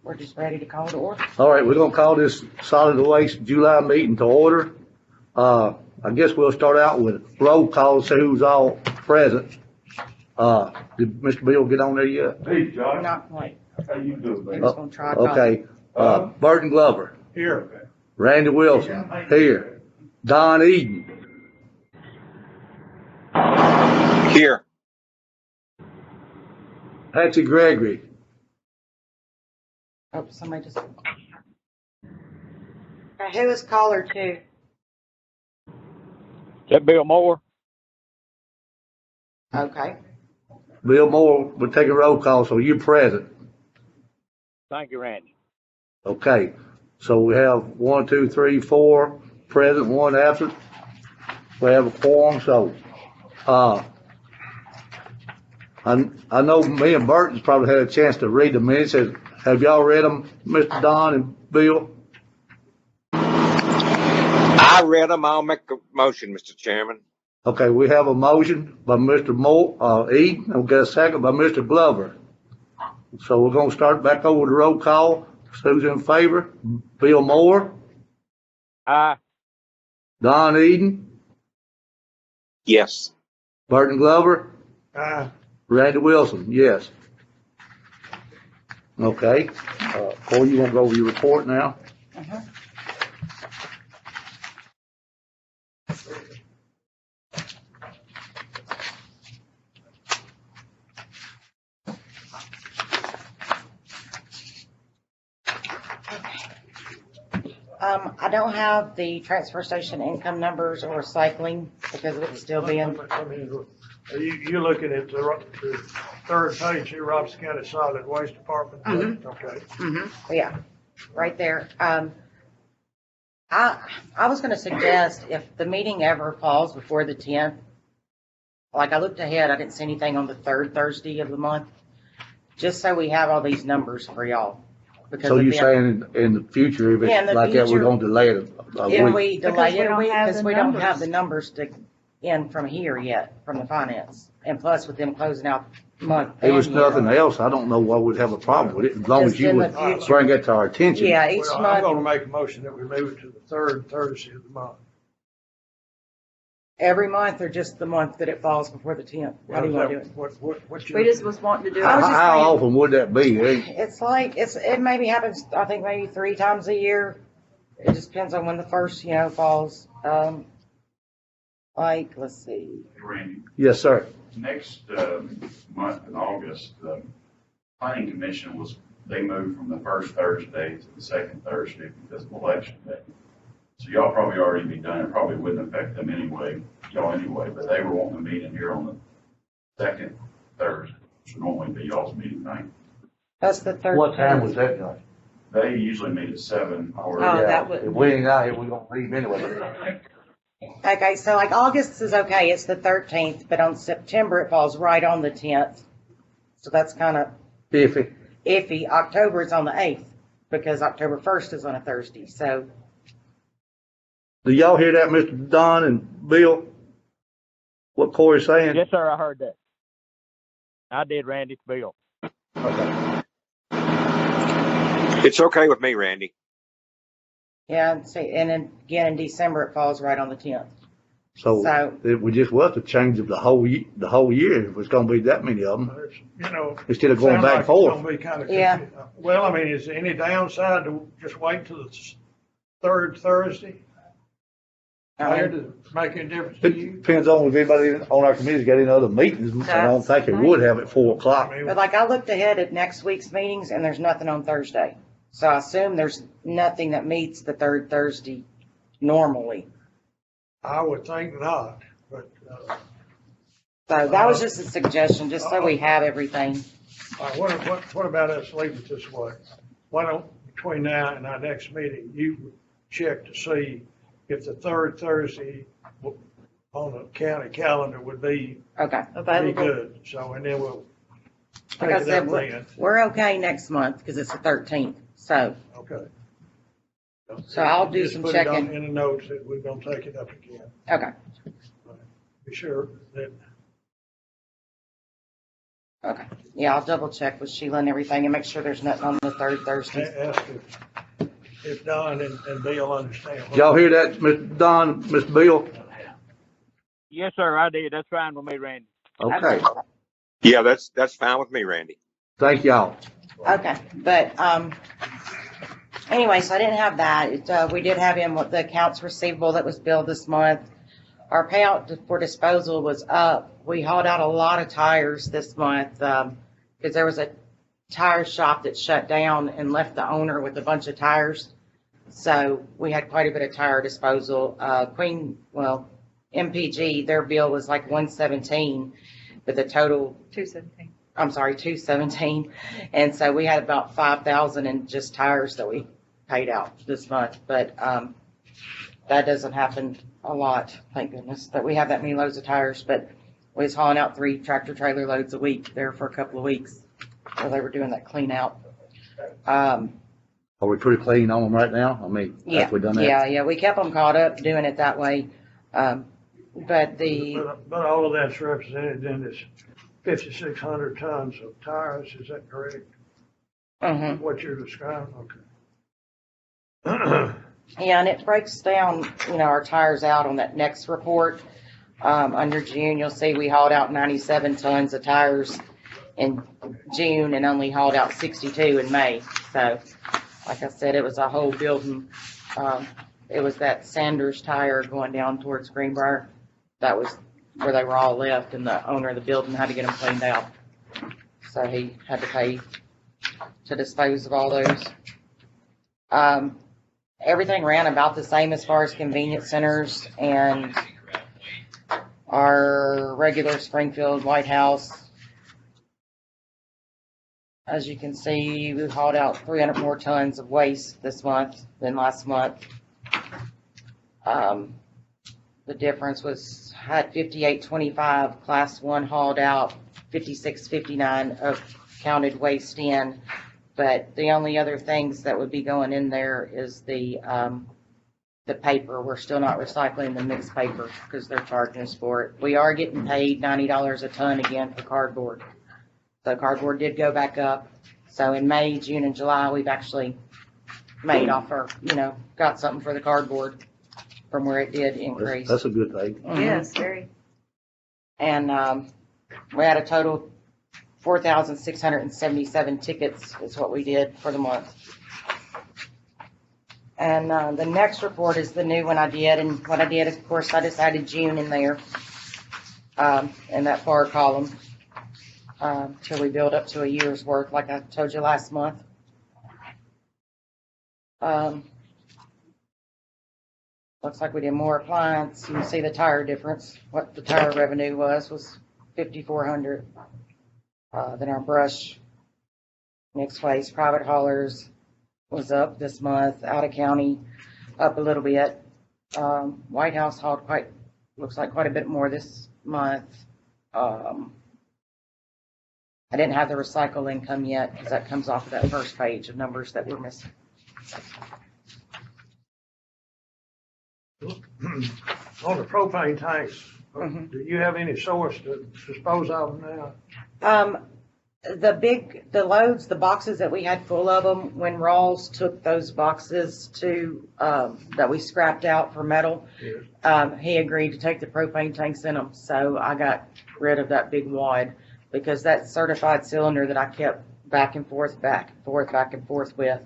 We're just ready to call to order. All right, we're gonna call this solid waste July meeting to order. I guess we'll start out with roll call, see who's all present. Did Mr. Bill get on there yet? Hey, Josh. Not quite. How you doing, We're man? just gonna try. call. Okay, Burton Glover, Here. Randy Wilson, here. Don Eden, Here. Patsy Gregory, Oh, somebody just. Who is caller two? Is that Bill Moore? Okay. Bill Moore, we're taking roll call, so you're present. Thank you, Randy. Okay, so we have 1, 2, 3, 4 present, 1 absent. We have a quorum, so, I know me and Burton's probably had a chance to read the minutes. Have y'all read them, Mr. Don and Bill? I read them. I'll make a motion, Mr. Chairman. Okay, we have a motion by Mr. Moore, Eden, and we got a second by Mr. Glover. So we're gonna start back over the roll call. Who's in favor? Bill Moore, Aye. Don Eden, Yes. Burton Glover, Aye. Randy Wilson, yes. Okay, Corey, you wanna go over your report now? Uh-huh. I don't have the transfer station income numbers or recycling because it's still being, You're looking at the third page here, Robson County Solid Waste Department. Okay. yeah, right there. I was gonna suggest if the meeting ever falls before the 10th, like I looked ahead, I didn't see anything on the third Thursday of the month, just so we have all these numbers for y'all. Because So of you're the- saying in the future, if Yeah, in it's the like that, we're future, gonna delay it a If week? we delay Because we it a don't week, have because the we don't numbers. have the numbers to in from here yet, from the finance. And plus with them closing out month. It was and year. nothing else. I don't know why we'd have a problem with it, as long as Just you in the would future. bring it to our attention. Yeah, each Well, I'm month, gonna make a motion that we move it to the third Thursday of the month. every month or just the month that it falls before the 10th? How do you want to do it? What We just was wanting to do it. I was just How saying- often would that be? It's like, it maybe happens, I think maybe 3 times a year. It just depends on when the first, falls. Like, let's see. Randy, Yes, sir. next month in August, the planning commission they moved from the first Thursday to the second Thursday because of election day. So y'all probably already be done. It probably wouldn't affect them anyway, but they were wanting to meet in here on the second Thursday, which would normally be y'all's meeting night. That's the third. What time was that, guys? They usually meet at 7 or. Oh, that would. If we ain't out here, we're gonna leave anyway. Okay, so like August is okay, it's the 13th, but on September it falls right on the 10th. So that's kind of iffy. October is on the 8th because October 1st is on a Thursday. So Do y'all hear that, Mr. Don and Bill? What Corey's saying? Yes, sir, I heard that. I did, Randy. It's Bill. Okay. It's okay with me, Randy. yeah, and see, and then again in December it falls right on the 10th. So So- it would just was to change of the whole year, if it's gonna be that many of them, instead of going back and forth. It's gonna be kind of. Yeah. Well, I mean, is there any downside to just waiting till the third Thursday? Does it make any difference to It you? depends on if anybody on our committee's got any other meetings. I don't think it would have at 4 o'clock. I mean, But like I looked ahead at next week's meetings and there's nothing on Thursday. So I assume there's nothing that meets the third Thursday normally. I would think not, but, So that was just a suggestion, just so we have everything. what about us leaving it this way? Why don't, between now and our next meeting, you check to see if the third Thursday on the county calendar would be Okay. Available. good. So, and then we'll Like take I it said, up then. we're okay next month because it's the 13th. So, Okay. So I'll do Just some put it on checking. in the notes that we're gonna take it up again. okay. Be sure that Okay. Yeah, I'll double check with Sheila and everything and make sure there's nothing on the third Thursday. Ask if Don and Bill understand. Did y'all hear that, Mr. Don, Mr. Bill? Yes, sir, I did. That's fine with me, Randy. Okay, Yeah, that's fine with me, Randy. thank y'all. Okay, but, anyway, so I didn't have that. We did have in what the accounts receivable that was billed this month. Our payout for disposal was up. We hauled out a lot of tires this month, because there was a tire shop that shut down and left the owner with a bunch of tires. So we had quite a bit of tire disposal. MPG, their bill was like 117, but the total 217. I'm sorry, 217. And so we had about 5,000 in just tires that we paid out this month. But that doesn't happen a lot, thank goodness, that we have that many loads of tires. But we was hauling out 3 tractor trailer loads a week there for a couple of weeks while they were doing that clean out. Are we pretty clean on them right now? I mean, Yeah, have we done that? yeah, we kept them caught up doing it that way. But all of that's represented in this 5,600 tons of tires, is that correct? What you're describing, okay. Yeah, and it breaks down, our tires out on that next report. Under June, you'll see we hauled out 97 tons of tires in June and only hauled out 62 in May. So, like I said, it was a whole building. It was that Sanders tire going down towards Greenbrier. That was where they were all left, and the owner of the building had to get them cleaned out. So he had to pay to dispose of all those. Everything ran about the same as far as convenience centers and our regular Springfield White House. As you can see, we hauled out 300 more tons of waste this month than last month. The difference was, had 5825 class 1 hauled out, 5659 of counted waste in. But the only other things that would be going in there is the paper. We're still not recycling the mixed paper because they're charging us for it. We are getting paid $90 a ton again for cardboard. So cardboard did go back up. So in May, June, and July, we've actually made off our, got something for the cardboard from where it did increase. That's a good thing. Yes, very. And we had a total 4,677 tickets is what we did for the month. And the next report is the new one I did. And what I did, of course, I just added June in there in that far column till we build up to a year's worth, like I told you last month. Looks like we did more appliance. You can see the tire difference. What the tire revenue was $5,400. Then our brush, mixed waste, private haulers was up this month. Out of county, up a little bit. White House hauled looks like quite a bit more this month. I didn't have the recycle income yet because that comes off of that first page of numbers that we're missing. On the propane tanks, do you have any source to dispose of them now? The loads, the boxes that we had full of them, when Rawls took those boxes to, that we scrapped out for metal, Yes. he agreed to take the propane tanks in them. So I got rid of that big wad because that certified cylinder that I kept back and forth with.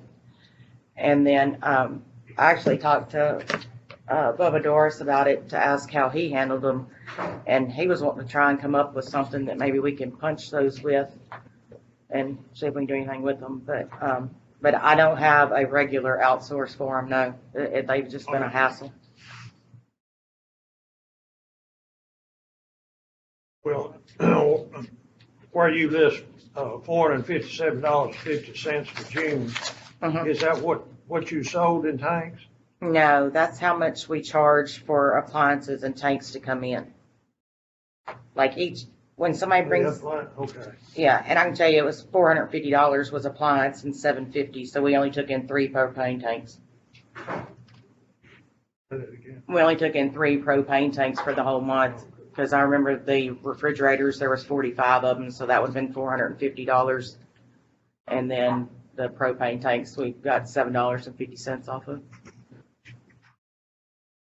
And then, I actually talked to, Bubba Doris about it to ask how he handled them. And he was wanting to try and come up with something that maybe we can punch those with and see if we can do anything with them. But I don't have a regular outsource for them, no. They've just been a hassle. Well, where you list $457.50 for June, is that what you sold in tanks? No, that's how much we charge for appliances and tanks to come in. Like when somebody brings, Okay. yeah, and I can tell you it was $450 was appliance and $750, so we only took in 3 propane tanks. Say that again. We only took in 3 propane tanks for the whole month Because I remember the refrigerators, there was 45 of them, so that would have been $450. And then the propane tanks, we got $7.50 off of.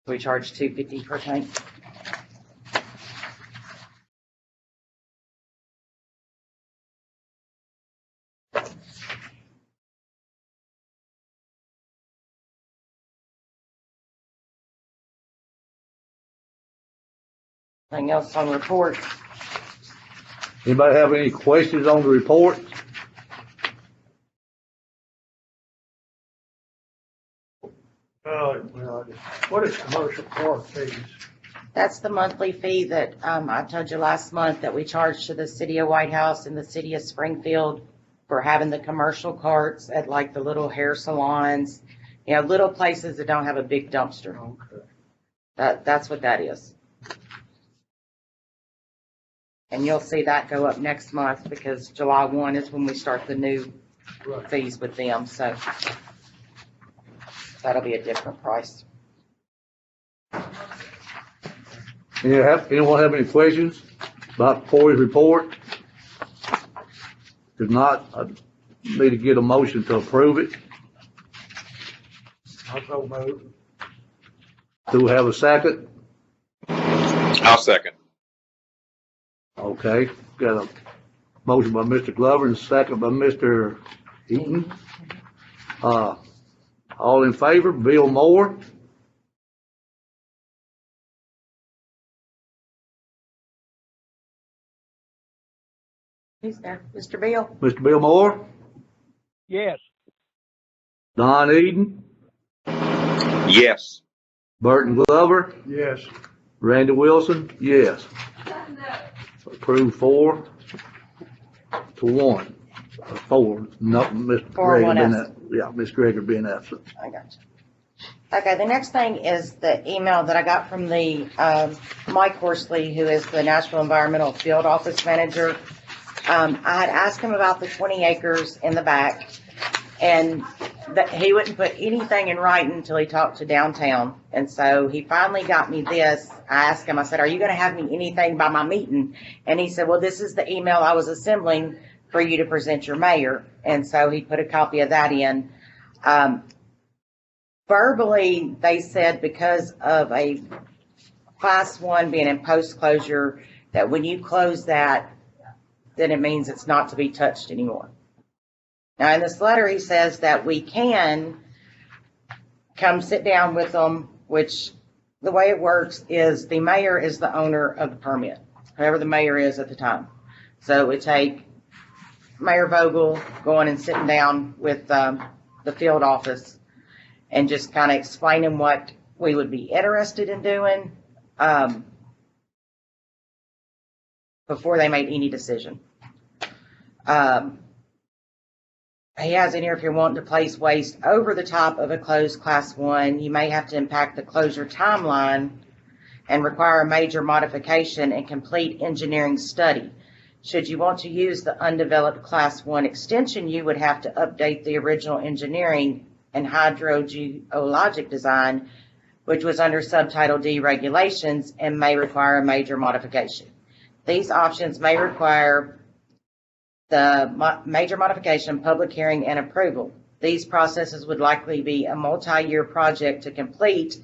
We charge $2.50 per tank. Anything else on the report? Anybody have any questions on the report? What is commercial park fees? That's the monthly fee that I told you last month that we charge to the city of White House and the city of Springfield for having the commercial carts at like the little hair salons, you know, little places that don't have a big dumpster. Okay. That's what that is. And you'll see that go up next month because July 1 is when we start the new fees with them. So that'll be a different price. Anyone have any questions about Corey's report? If not, I need to get a motion to approve it. Also move. Do we have a second? I'll second. Okay, got a motion by Mr. Glover and a second by Mr. Eaton. All in favor, Bill Moore? Who's there? Mr. Bill? Mr. Bill Moore? Yes. Don Eden? Yes. Burton Glover? Yes. Randy Wilson? Yes. Approved 4-1. 4, no, Mr. 4-1 Gregory being absent. Ms. Gregory being absent. I got you. Okay, the next thing is the email that I got from the Mike Horsley, who is the Nashville Environmental Field Office Manager. I had asked him about the 20 acres in the back, and that he wouldn't put anything in writing until he talked to downtown. And so he finally got me this. I asked him, I said, are you going to have me anything by my meeting? And he said, well, this is the email I was assembling for you to present your mayor. And so he put a copy of that in. Verbally, they said because of a class 1 being in post-closure, that when you close that, then it means it's not to be touched anymore. Now, in this letter, he says that we can come sit down with them, which the way it works is the mayor is the owner of the permit, whoever the mayor is at the time. So it would take Mayor Vogel going and sitting down with the field office and just kind of explaining what we would be interested in doing before they made any decision. He has in here, if you're wanting to place waste over the top of a closed class 1, you may have to impact the closure timeline and require a major modification and complete engineering study. Should you want to use the undeveloped class 1 extension, you would have to update the original engineering and hydrogeologic design, which was under subtitle D regulations, and may require a major modification. These options may require the major modification, public hearing, and approval. These processes would likely be a multi-year project to complete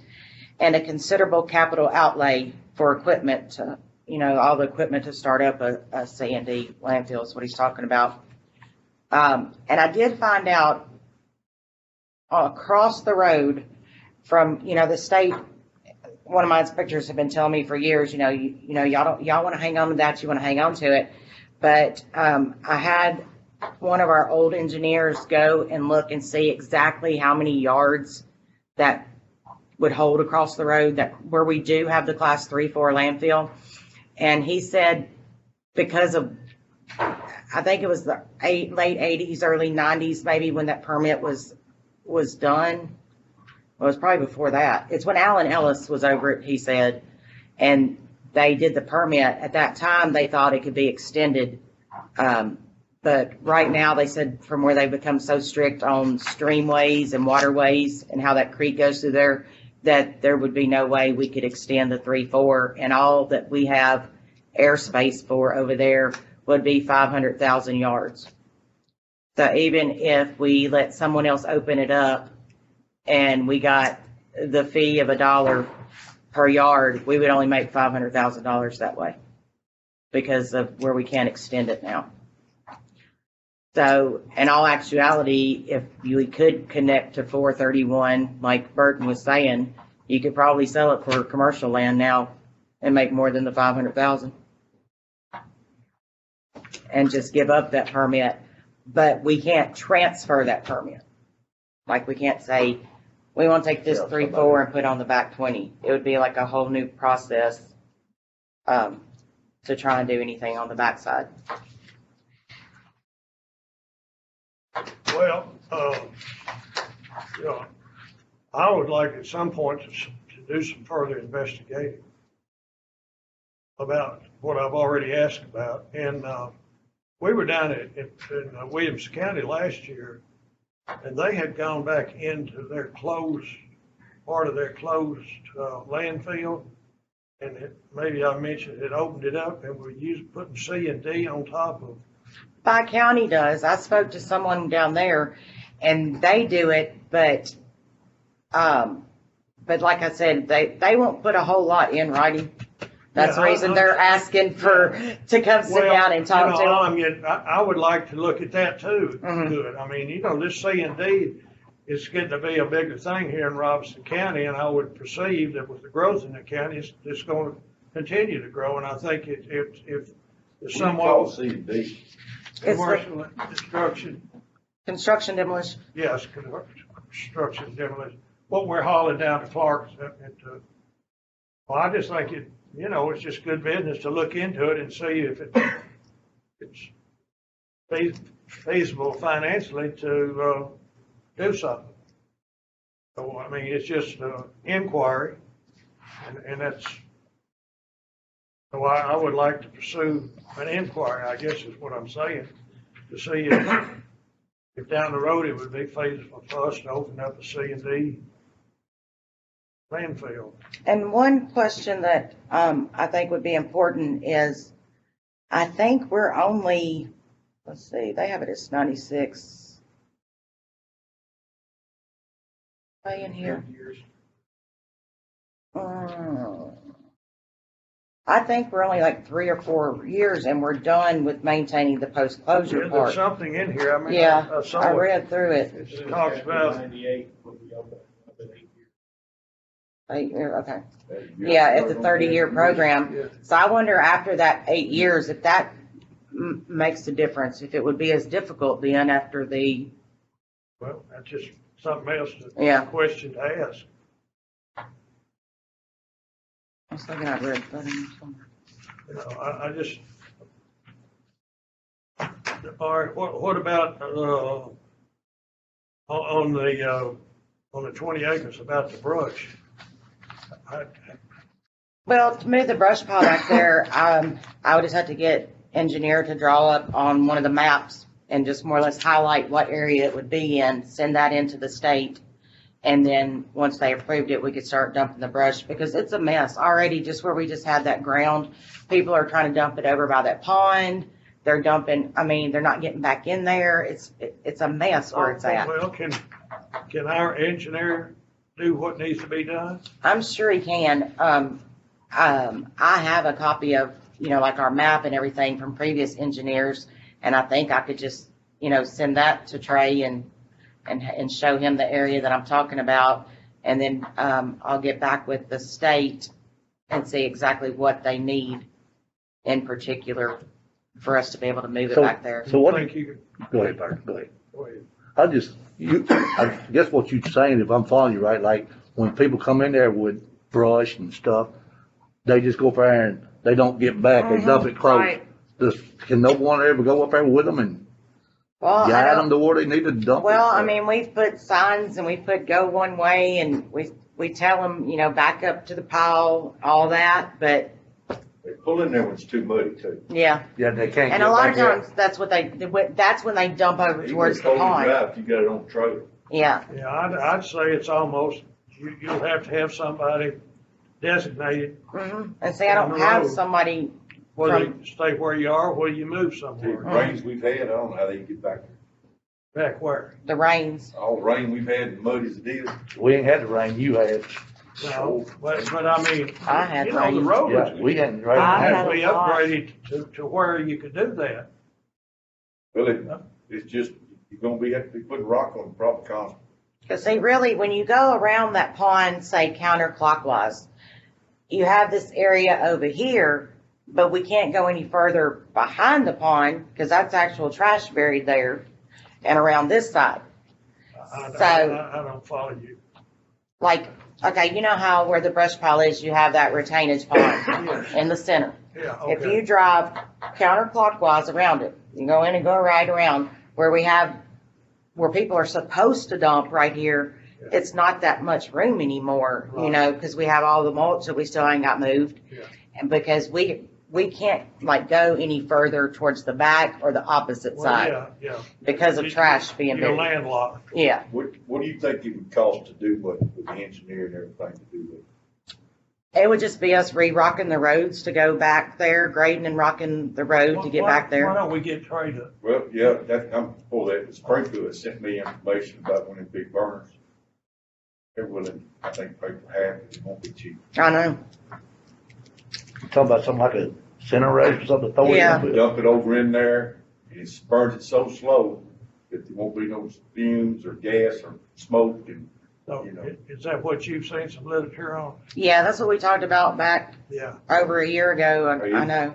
and a considerable capital outlay for equipment to, you know, all the equipment to start up a CMD landfill is what he's talking about. And I did find out across the road from, you know, the state, one of my inspectors have been telling me for years, y'all want to hang on to that, you want to hang on to it. But I had one of our old engineers go and look and see exactly how many yards that would hold across the road that where we do have the class 3-4 landfill. And he said because of, I think it was the late 80s, early 90s, maybe when that permit was done. Well, it was probably before that. It's when Alan Ellis was over it, he said, and they did the permit. At that time, they thought it could be extended. But right now, they said from where they've become so strict on streamways and waterways and how that creek goes through there, that there would be no way we could extend the 3-4, and all that we have airspace for over there would be 500,000 yards. So even if we let someone else open it up and we got the fee of $1 per yard, we would only make $500,000 that way because of where we can't extend it now. So in all actuality, if you could connect to 431, like Burton was saying, you could probably sell it for commercial land now and make more than the 500,000 and just give up that permit. But we can't transfer that permit. Like we can't say, we want to take this 3-4 and put on the back 20. It would be like a whole new process to try and do anything on the backside. Well, you know, I would like at some point to do some further investigating about what I've already asked about. And we were down in Williams County last year, and they had gone back into their part of their closed landfill. And maybe I mentioned it opened it up and we're putting C&D on top of. Bi-County does. I spoke to someone down there and they do it, but like I said, they won't put a whole lot in writing. That's the reason they're asking to come sit down and talk to them. I would like to look at that too. Mm-hmm. Good. I mean, this C&D is getting to be a bigger thing here in Robeson County, and I would perceive that with the growth in the county, it's going to continue to grow. And I think if somewhat C&D. commercial construction demolition. Yes, construction demolition. What we're hauling down to Clark's. Well, I just think it's just good business to look into it and see if it's feasible financially to do something. So, I mean, it's just inquiry, and that's, so I would like to pursue an inquiry, I guess is what I'm saying, to see if down the road it would be feasible for us to open up a C&D landfill. And one question that I think would be important is, I think we're only, let's see, they have it as 96 in here. I think we're only like 3 or 4 years and we're done with maintaining the post-closure There's part. something in here. I mean, Yeah, saw I it. read through it. It talks about 8 years, okay. Yeah, it's a 30-year program. Yeah. So I wonder after that 8 years, if that makes a difference, if it would be as difficult then after the, Well, that's just something else, question to ask. I was thinking I read that in somewhere. I just, all right, what about, on the 20 acres about the brush? Well, to move the brush pile back there, I would just have to get engineer to draw up on one of the maps and just more or less highlight what area it would be in, send that into the state. And then once they approved it, we could start dumping the brush because it's a mess already. Just where we just had that ground, people are trying to dump it over by that pond. They're dumping, I mean, they're not getting back in there. It's a mess where it's at. Well, can our engineer do what needs to be done? I'm sure he can. I have a copy of, like our map and everything from previous engineers. And I think I could just, send that to Trey and show him the area that I'm talking about. And then I'll get back with the state and see exactly what they need in particular for us to be able to move it back there. So what? Thank you. Go ahead, Bert. Go ahead. Go ahead. I guess what you're saying, if I'm following you right, like when people come in there with brush and stuff, they just go up there and they don't get back. They dump it close. Right. Can no one ever go up there with them and guide them to where they need to dump it? Well, I mean, we've put signs and we put go one way and we tell them, back up to the pile, all that, but They pull in there when it's too muddy too. yeah. Yeah, they can't. And get a lot of back times that's when they dump over Even towards if the it's cold and pond. dry, if you got it on the trailer. Yeah. Yeah, I'd say it's almost you'll have to have somebody designated, And see, I don't Down the have road. somebody whether from, you stay where you are, or whether you move The somewhere. rains we've had, I don't know how they get back there. Back where? the rains. All the rain we've had, and mud as it is. We ain't had the rain you had. No, but I mean, I had you know, the rain. road Yeah, is- we hadn't rain. I have had to be a lot. upgraded to where you could do that. Well, it's just, you're gonna have to be putting rock on the proper constant. Because see, really, when you go around that pond, say counterclockwise, you have this area over here, but we can't go any further behind the pond because that's actual trash buried there and around this side. So- I don't follow you. Like, okay, you know how where the brush pile is, you have that retainage pond in the center. Yeah, If okay. you drive counterclockwise around it, you go in and go right around where people are supposed to dump right here, it's not that much room anymore, you know, because we have all the mulch that we still ain't got moved. Yeah. And because we can't like go any further towards the back or the opposite Well, side yeah. because of trash being You're buried. landlocked. Yeah. What do you think it would cost to do with the engineer and everything to do with? It would just be us re-rocking the roads to go back there, grading and rocking the road to get back Why there. don't we get trade up? Well, yeah, I'm for that. Springfield has sent me information about one of the big burners. They're willing, I think, pay for half, it won't be cheap. I know. Talking about something like a incinerator or something, throw it Yeah. in. Dump it over in there, and it burns it so slow that there won't be no fumes or gas or smoke, and So, You know. is that what you've seen some literature on? Yeah, that's what we talked about back Yeah. over a year ago. Are you- I know.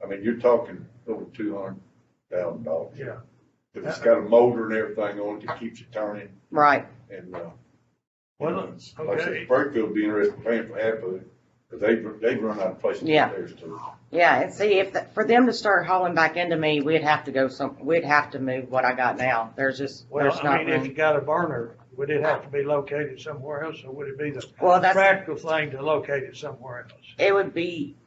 I mean, you're talking over $200,000. Yeah. If it's got a motor and everything on it that keeps it turning, Right. and, Well, like I said, okay. Springfield would be interested in paying for half of it, because they've run out of places to Yeah. put theirs too. Yeah, and see, for them to start hauling back into me, we'd have to move what I got now. There's Well, not I mean, if you room. got a burner, would it have to be located somewhere else, or would it be the Well, practical thing to locate it somewhere else? it would be,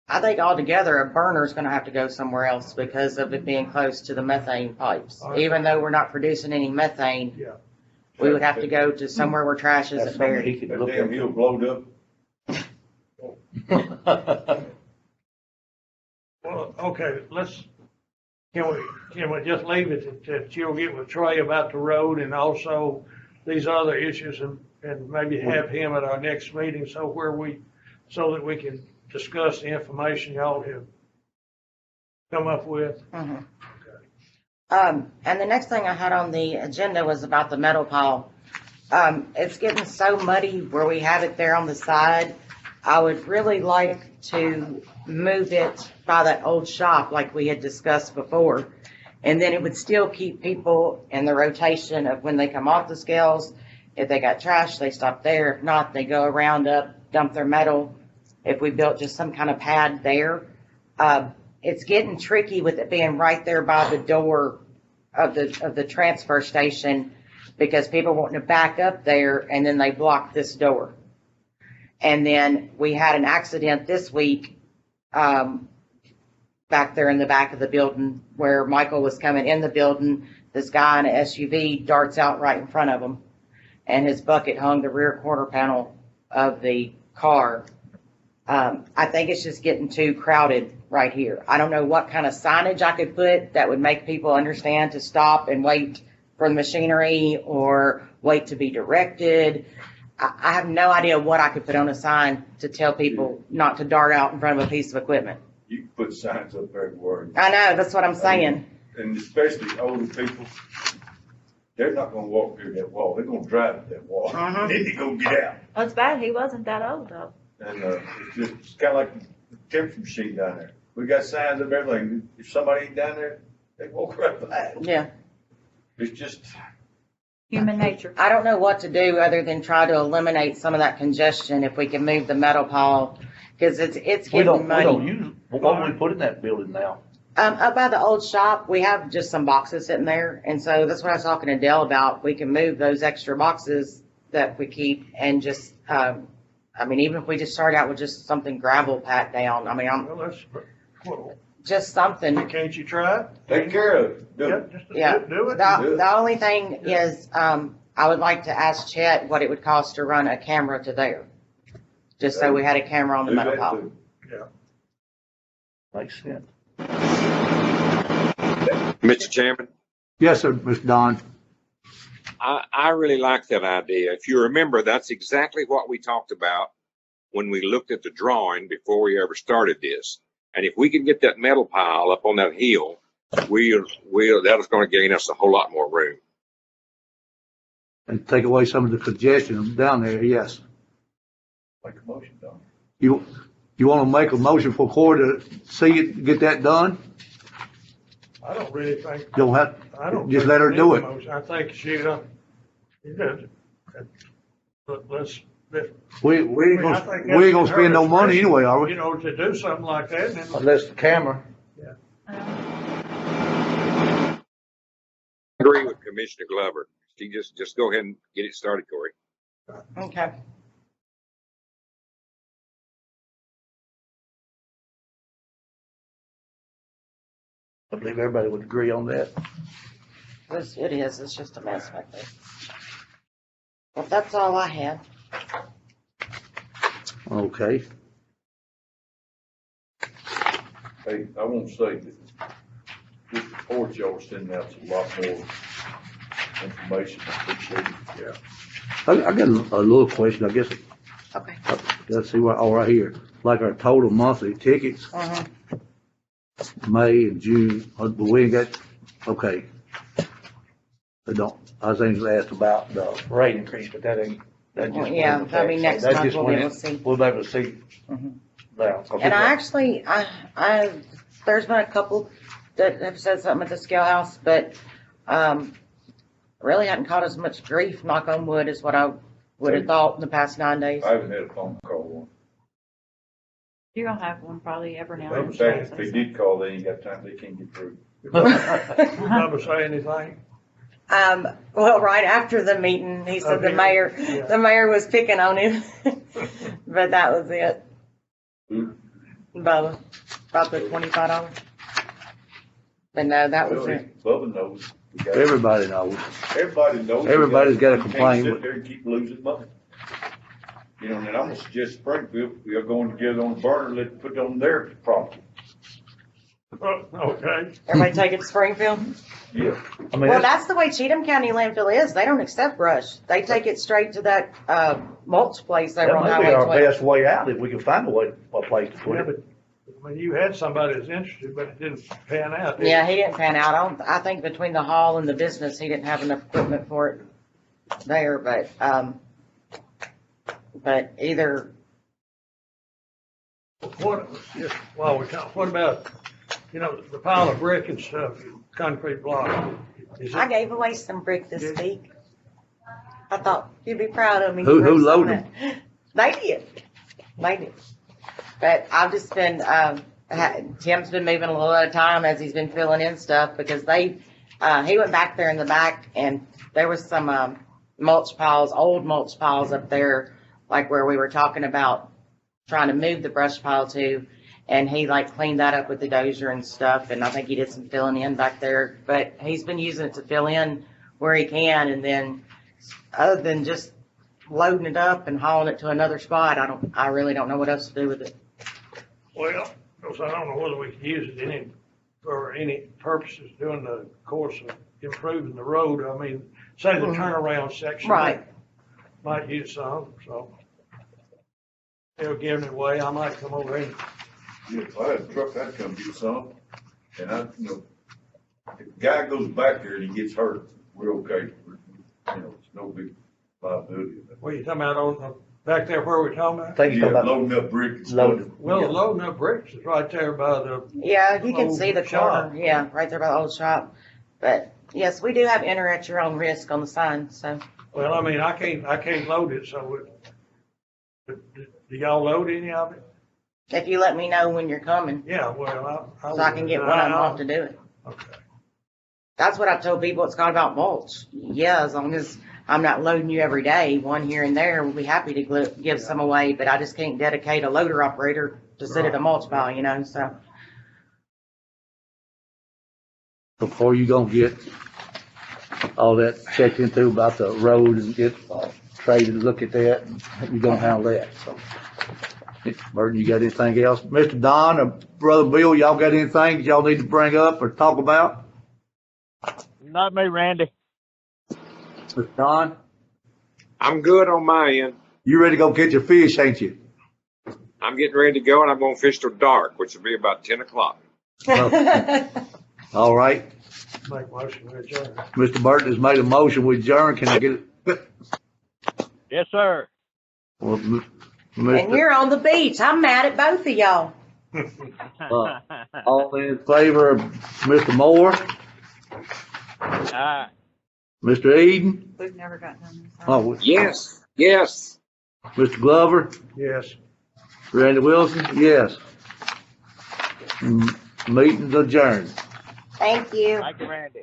I think altogether, a burner's gonna have to go somewhere else because of it being close to the methane pipes. All right. Even though we're not producing any methane, Yeah. we would have to go to somewhere where trash That's isn't something he buried. could That look damn hill blowed up. Well, okay, can we just leave it that you'll get with Trey about the road and also these other issues and maybe have him at our next meeting so that we can discuss the information y'all have come up with? Mhm. And the next thing I had on the agenda was about the metal pile. It's getting so muddy where we have it there on the side. I would really like to move it by that old shop like we had discussed before. And then it would still keep people in the rotation of when they come off the scales. If they got trash, they stop there. If not, they go around up, dump their metal. If we built just some kind of pad there. It's getting tricky with it being right there by the door of the transfer station because people wanting to back up there and then they block this door. And then we had an accident this week, back there in the back of the building where Michael was coming in the building. This guy in an SUV darts out right in front of him and his bucket hung the rear quarter panel of the car. I think it's just getting too crowded right here. I don't know what kind of signage I could put that would make people understand to stop and wait for the machinery or wait to be directed. I have no idea what I could put on a sign to tell people not to dart out in front of a piece of equipment. You can put signs up everywhere. I know, that's what I'm saying. And especially older people, they're not gonna walk through that wall, they're gonna drive at that wall. Mhm. Then they're gonna get out. Well, it's bad he wasn't that old though. And, it's kinda like the temperature machine down there. We got signs of everything. If somebody ain't down there, they walk right by. Yeah. It's just, Human nature. I don't know what to do other than try to eliminate some of that congestion if we can move the metal pile, because it's We getting don't muddy. use, what we put in that building now? Up by the old shop, we have just some boxes sitting there, and so that's what I was talking to Dale about. We can move those extra boxes that we keep and just, even if we just start out with just something gravel pat down, Well, well, just something. can't you try it? take care of it. Do Yeah, it. just Yeah. do it. The only thing is, I would like to ask Chet what it would cost to run a camera to there. Just so we had a camera on the Do metal that pile. too. Makes sense. Mr. Chairman, Yes, sir, Mr. Don. I really like that idea. If you remember, that's exactly what we talked about when we looked at the drawing before we ever started this. And if we can get that metal pile up on that hill, that is going to gain us a whole lot more room. And take away some of the congestion down there, yes. Make a motion, Don. You want to make a motion for Corey to see it, get that done? I don't really think, You don't have, I don't. just think let her we do need it. a motion. I think she, let's, We ain't I gonna, think we ain't gonna that's spend no her money anyway, are we? you know, to do something like that, and then Unless the camera. I agree with Commissioner Glover. She just go ahead and get it started, Corey. Okay. I believe everybody would agree on that. It is, it's just a mess back there. But that's all I had. Okay. Hey, I want to say that this report y'all are sending out a lot more information. I appreciate it. Yeah. I got a little question, I guess. Okay. Let's see what, right here. Like our total monthly tickets, May and June, but we ain't got, okay. I was thinking asked about the rate increase, but that ain't, that just. Well, yeah, went in that'll be effect. next So that month just we'll be went able in. to see. We'll be able to see now. And I actually, there's been a couple that have said something at the scale house, but, really hadn't caught as much grief, knock on wood, as what I would have thought in the past 9 days. I haven't had a phone call You're gonna have one probably every now one. and In then. fact, if they did call, they ain't got time, they can't get through. you never say anything. Well, right after the meeting, he said Okay. the mayor was picking on him, but that was it. Who? Bubba, about the $25. But no, that was it. Bubba knows. We got- Everybody knows. Everybody knows. Everybody's got to we can't complain. Sit there and keep losing money. You know, and I'm gonna suggest Springfield, we are going together on the burner, let's put it on their property. Okay. Everybody take it to Springfield? Yeah. I mean, Well, that's the way Cheatham County landfill is. They don't accept brush. They take it straight to that, mulch place over that on might be Highway our 12. best way out if we can find a place to put Yeah, it. but, I mean, you had somebody that's interested, but it didn't pan out. did it? Yeah, he didn't pan out. I think between the hall and the business, he didn't have enough equipment for it there, but either, What, just while we're talking, what about, the pile of brick and stuff, concrete block? Is I it, gave away some brick this week. I thought you'd be proud of me. Who for some loaded of that. They did. They did. But I've just been, Tim's been moving a little at a time as he's been filling in stuff because he went back there in the back and there was some, mulch piles, old mulch piles up there, like where we were talking about trying to move the brush pile to. And he cleaned that up with the dozer and stuff. And I think he did some filling in back there, but he's been using it to fill in where he can. And then other than just loading it up and hauling it to another spot, I really don't know what else to do with it. well, because I don't know whether we can use it for any purposes during the course of improving the road. I mean, say the turnaround section. Right. Might use some, so. They're giving it away. I might come over and Yeah, if I had a truck, I'd come get some. And if the guy goes back there and he gets hurt, we're okay. It's no big liability. what are you talking about back there where we're talking I about? think he's Yeah, talking about loading up brick and stuff. loaded. Well, Yeah. loading up bricks is right there by the, Yeah, you can Old see the shop. corner. Yeah, right there by the old shop. But yes, we do have enter at your own risk on the sign. So well, I mean, I can't load it, so do y'all load any of it? if you let me know when you're coming, Yeah, well, so I can get one of them off to do it. Okay. That's what I've told people. It's called about mulch. Yeah, as long as I'm not loading you every day, one here and there, we'll be happy to give some away. But I just can't dedicate a loader operator to sit at a mulch pile, so. Before you gonna get all that checked into about the road and get Trey to look at that, and you're gonna handle that, so. Burton, you got anything else? Mr. Don or Brother Bill, y'all got anything y'all need to bring up or talk about? Not me, Randy. Mr. Don, I'm good on my end. you ready to go get your fish, ain't you? I'm getting ready to go, and I'm going to fish till dark, which will be about 10 o'clock. All right. Make motion to adjourn. Mr. Burton has made a motion with adjourn. Can I get it? Yes, sir. Well, And you're on the beach. I'm mad at both of y'all. all in favor of Mr. Moore, Mr. Eden? We've never got done this. Oh, Yes, yes. Mr. Glover? Yes. Randy Wilson? Yes. Meeting's adjourned. Thank you. Thank you, Randy.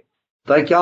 Thank y'all.